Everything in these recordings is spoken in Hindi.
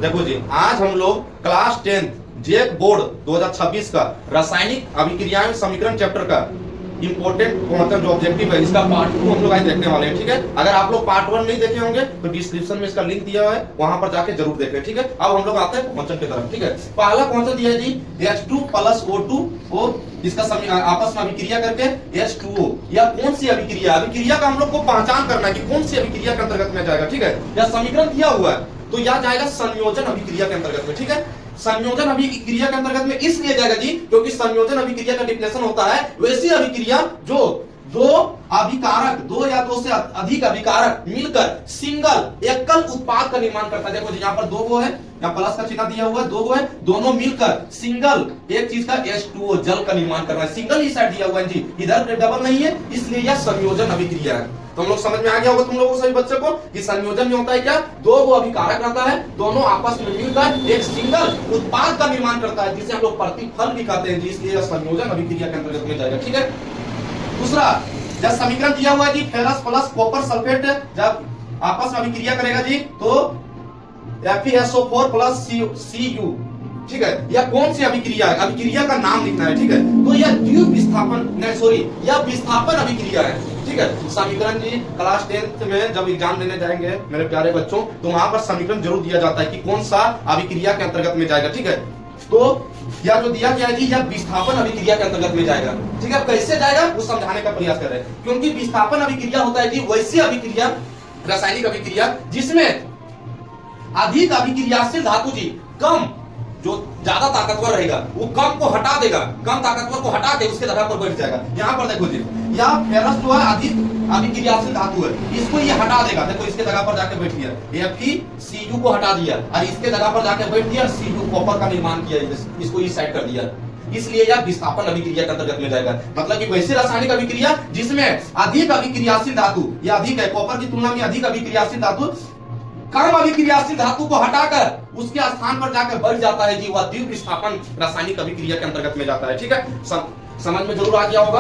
देखो जी, आज हम लोग क्लास 10 जेक बोर्ड 2026 का रासायनिक अभिक्रियाएं समीकरण चैप्टर का इंपोर्टेंट मतलब जो ऑब्जेक्टिव है इसका पार्ट 2 हम लोग आज देखने वाले हैं। ठीक है, अगर आप लोग पार्ट 1 नहीं देखे होंगे तो डिस्क्रिप्शन में इसका लिंक दिया हुआ है, वहां पर जाके जरूर देखें। ठीक है, अब हम लोग आते हैं क्वेश्चन की तरफ। ठीक है, पहला क्वेश्चन दिया है जी H2 + O2 को इसका आपस में अभिक्रिया करके H2O या कौन सी अभिक्रिया, अभिक्रिया का हम लोग को पहचान करना है कि कौन सी अभिक्रिया के अंतर्गत में जाएगा। ठीक है, या समीकरण दिया हुआ है तो यह जाएगा संयोजन अभिक्रिया के अंतर्गत में। ठीक है, संयोजन अभिक्रिया के अंतर्गत में इसलिए जाएगा जी क्योंकि संयोजन अभिक्रिया का डिफिनेशन होता है वैसी अभिक्रिया जो दो अभिकारक, दो या दो से अधिक अभिकारक मिलकर सिंगल एकल उत्पाद का निर्माण करता है। देखो जी, यहाँ पर दो गो है, यहाँ प्लस का चिन्ह दिया हुआ है, दो गो है, दोनों मिलकर सिंगल एक चीज का H2O जल का निर्माण करना है। सिंगल ही साइड दिया हुआ है जी, इधर डबल नहीं है, इसलिए यह संयोजन अभिक्रिया है। तो हम लोग समझ में आ गया होगा तुम लोगों सभी बच्चे को कि संयोजन में होता है क्या, दो वो अभिकारक रहता है, दोनों आपस में मिलकर एक सिंगल उत्पाद का निर्माण करता है जिसे हम लोग प्रतिफल भी कहते हैं जी, इसलिए संयोजन अभिक्रिया के अंतर्गत में जाएगा। ठीक है, दूसरा जब समीकरण दिया हुआ है जी फेरस प्लस कॉपर सल्फेट जब आपस में अभिक्रिया करेगा जी तो FeSO4 + Cu। ठीक है, यह कौन सी अभिक्रिया है, अभिक्रिया का नाम लिखना है। ठीक है, तो यह द्वीप विस्थापन नहीं सॉरी यह विस्थापन अभिक्रिया है। ठीक है, समीकरण जी क्लास 10 में जब एग्जाम देने जाएंगे मेरे प्यारे बच्चों तो वहां पर समीकरण जरूर दिया जाता है कि कौन सा अभिक्रिया के अंतर्गत में जाएगा। ठीक है, तो यह जो दिया गया है जी यह विस्थापन अभिक्रिया के अंतर्गत में जाएगा। ठीक है, कैसे जाएगा वो समझाने का प्रयास कर रहे हैं, क्योंकि विस्थापन अभिक्रिया होता है जी वैसी अभिक्रिया, रासायनिक अभिक्रिया जिसमें अधिक अभिक्रियाशील धातु जी कम, जो ज्यादा ताकतवर रहेगा वो कम को हटा देगा, कम ताकतवर को हटा के उसके जगह पर बैठ जाएगा। यहाँ पर देखो जी, यह फेरस जो है अधिक अभिक्रियाशील धातु है, इसको ये हटा देगा। देखो इसके जगह पर जाके बैठ गया, FeCu को हटा दिया और इसके जगह पर जाके बैठ दिया, Cu कॉपर का निर्माण किया, इसको इस साइड कर दिया, इसलिए यह विस्थापन अभिक्रिया के अंतर्गत में जाएगा। मतलब कि वैसी रासायनिक अभिक्रिया जिसमें अधिक अभिक्रियाशील धातु या अधिक है, कॉपर की तुलना में अधिक अभिक्रियाशील धातु कम अभिक्रियाशील धातु को हटाकर उसके स्थान पर जाकर बढ़ जाता है जी, वह द्वीप विस्थापन रासायनिक अभिक्रिया के अंतर्गत में जाता है। ठीक है, समझ में जरूर आ गया होगा।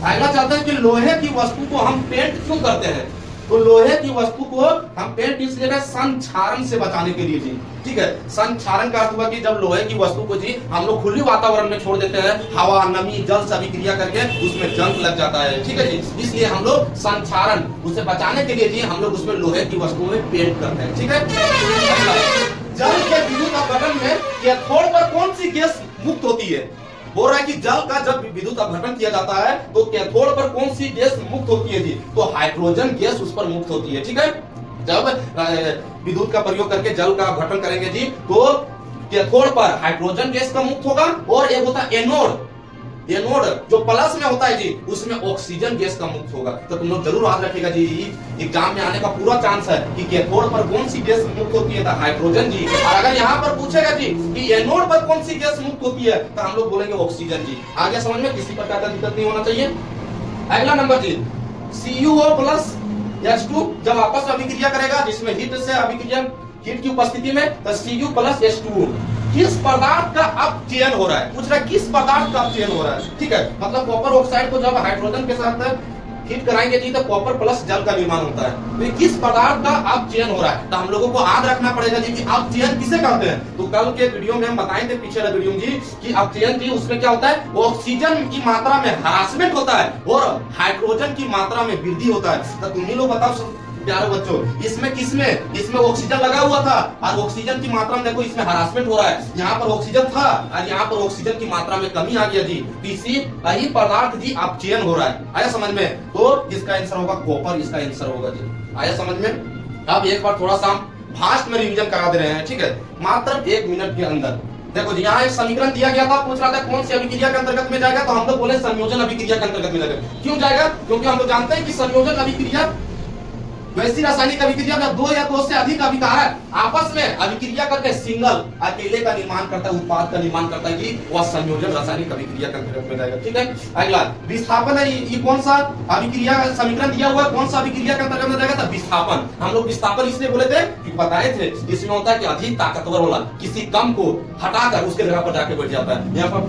अगला चाहते हैं कि लोहे की वस्तु को हम पेंट क्यों करते हैं, तो लोहे की वस्तु को हम पेंट इसलिए करते हैं संक्षारण से बचाने के लिए जी। ठीक है, संक्षारण का अर्थ हुआ कि जब लोहे की वस्तु को जी हम लोग खुले वातावरण में छोड़ देते हैं, हवा नमी जल से अभिक्रिया करके उसमें जंग लग जाता है। ठीक है जी, इसलिए हम लोग संक्षारण उसे बचाने के लिए जी हम लोग उसमें लोहे की वस्तु में पेंट करते हैं। ठीक है, जल के विद्युत अपघटन में कैथोड पर कौन सी गैस मुक्त होती है, बोल रहा है कि जल का जब विद्युत अपघटन किया जाता है तो कैथोड पर कौन सी गैस मुक्त होती है जी, तो हाइड्रोजन गैस उस पर मुक्त होती है। ठीक है, जब विद्युत का प्रयोग करके जल का अपघटन करेंगे जी तो कैथोड पर हाइड्रोजन गैस का मुक्त होगा और एक होता है एनोड, एनोड जो प्लस में होता है जी उसमें ऑक्सीजन गैस का मुक्त होगा। तो तुम लोग जरूर याद रखिएगा जी, एग्जाम में आने का पूरा चांस है कि कैथोड पर कौन सी गैस मुक्त होती है, तो हाइड्रोजन जी। और अगर यहाँ पर पूछेगा जी कि एनोड पर कौन सी गैस मुक्त होती है तो हम लोग बोलेंगे ऑक्सीजन जी। आगे समझ में किसी प्रकार का दिक्कत नहीं होना चाहिए। अगला नंबर जी CuO + H2 जब आपस में अभिक्रिया करेगा जिसमें हीट से अभिक्रिया, हीट की उपस्थिति में, तो Cu + H2O किस पदार्थ का अपचयन हो रहा है, पूछ रहा है किस पदार्थ का अपचयन हो रहा है। ठीक है, मतलब कॉपर ऑक्साइड को जब हाइड्रोजन के साथ हीट कराएंगे जी तो कॉपर प्लस जल का निर्माण होता है, तो किस पदार्थ का अपचयन हो रहा है, तो हम लोगों को याद रखना पड़ेगा जी कि अपचयन किसे कहते हैं। तो कल के वीडियो में हम बताए थे, पिछले वीडियो में जी कि अपचयन जी उसमें क्या होता है, ऑक्सीजन की मात्रा में हरासमेंट होता है और हाइड्रोजन की मात्रा में वृद्धि होता है। तो तुम ही लोग बताओ प्यारे बच्चों, इसमें किसमें, इसमें ऑक्सीजन लगा हुआ था और ऑक्सीजन की मात्रा में देखो इसमें हरासमेंट हो रहा है, यहाँ पर ऑक्सीजन था और यहाँ पर ऑक्सीजन की मात्रा में कमी आ गया जी, इसी वही पदार्थ जी अपचयन हो रहा है। आया समझ में, तो इसका आंसर होगा कॉपर, इसका आंसर होगा जी। आया समझ में। अब एक बार थोड़ा सा फास्ट में रिवीजन करा दे रहे हैं। ठीक है, मात्र 1 मिनट के अंदर। देखो जी, यहाँ एक समीकरण दिया गया था, पूछ रहा था कौन सी अभिक्रिया के अंतर्गत में जाएगा, तो हम लोग बोले संयोजन अभिक्रिया के अंतर्गत में जाएगा। क्यों जाएगा, क्योंकि हम लोग जानते हैं कि संयोजन अभिक्रिया वैसी रासायनिक अभिक्रिया में दो या दो से अधिक अभिकारक आपस में अभिक्रिया करके सिंगल अकेले का निर्माण करता है, उत्पाद का निर्माण करता है कि वह संयोजन रासायनिक अभिक्रिया के अंतर्गत में जाएगा। ठीक है, अगला विस्थापन है, ये कौन सा अभिक्रिया समीकरण दिया हुआ है, कौन सा अभिक्रिया के अंतर्गत में जाएगा, तो विस्थापन। हम लोग विस्थापन इसलिए बोले थे कि बताए थे इसमें होता है कि अधिक ताकतवर वाला किसी कम को हटाकर उसके जगह पर जाके बैठ जाता है। यहाँ पर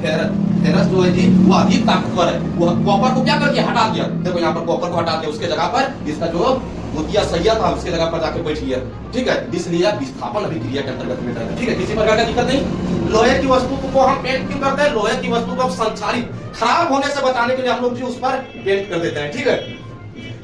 फेरस जो है जी वो अधिक ताकतवर है, वो कॉपर को क्या करके हटा दिया, देखो यहाँ पर कॉपर को हटा दिया, उसके जगह पर इसका जो वो दिया सही था, उसके जगह पर जाके बैठ गया, ठीक है। इसलिए विस्थापन अभिक्रिया के अंतर्गत में है, ठीक है, किसी प्रकार का दिक्कत नहीं। लोहे की वस्तु को हम पेंट क्यों करते हैं? लोहे की वस्तु को संचारित खराब होने से बचाने के लिए हम लोग जी उस पर पेंट कर देते हैं, ठीक है।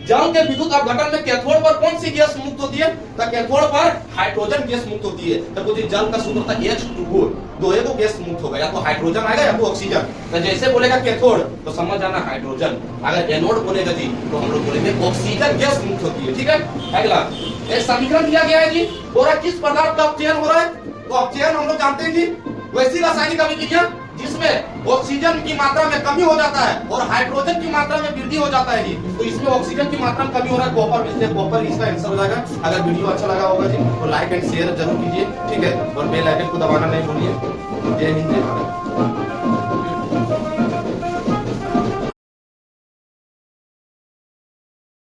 जंग के विद्युत अपघटन में कैथोड पर कौन सी गैस मुक्त होती है? तो कैथोड पर हाइड्रोजन गैस मुक्त होती है। तो कुछ जल का सूत्र था H2O, दोहे को गैस मुक्त होगा, या तो हाइड्रोजन आएगा या तो ऑक्सीजन। तो जैसे बोलेगा कैथोड तो समझ जाना हाइड्रोजन, अगर एनोड बोलेगा जी तो हम लोग बोलेंगे ऑक्सीजन गैस मुक्त होती है, ठीक है। अगला एक समीकरण दिया गया है जी, बोरा किस पदार्थ का अपचयन हो रहा है? तो अपचयन हम लोग जानते हैं जी वैसी रासायनिक अभिक्रिया जिसमें ऑक्सीजन की मात्रा में कमी हो जाता है और हाइड्रोजन की मात्रा में वृद्धि हो जाता है जी। तो इसमें ऑक्सीजन की मात्रा में कमी हो रहा है, कॉपर, इसलिए कॉपर इसका आंसर हो जाएगा। अगर वीडियो अच्छा लगा होगा जी तो लाइक एंड शेयर जरूर कीजिए, ठीक है, और बेल आइकन को दबाना नहीं भूलिए। जय हिंद, जय भारत।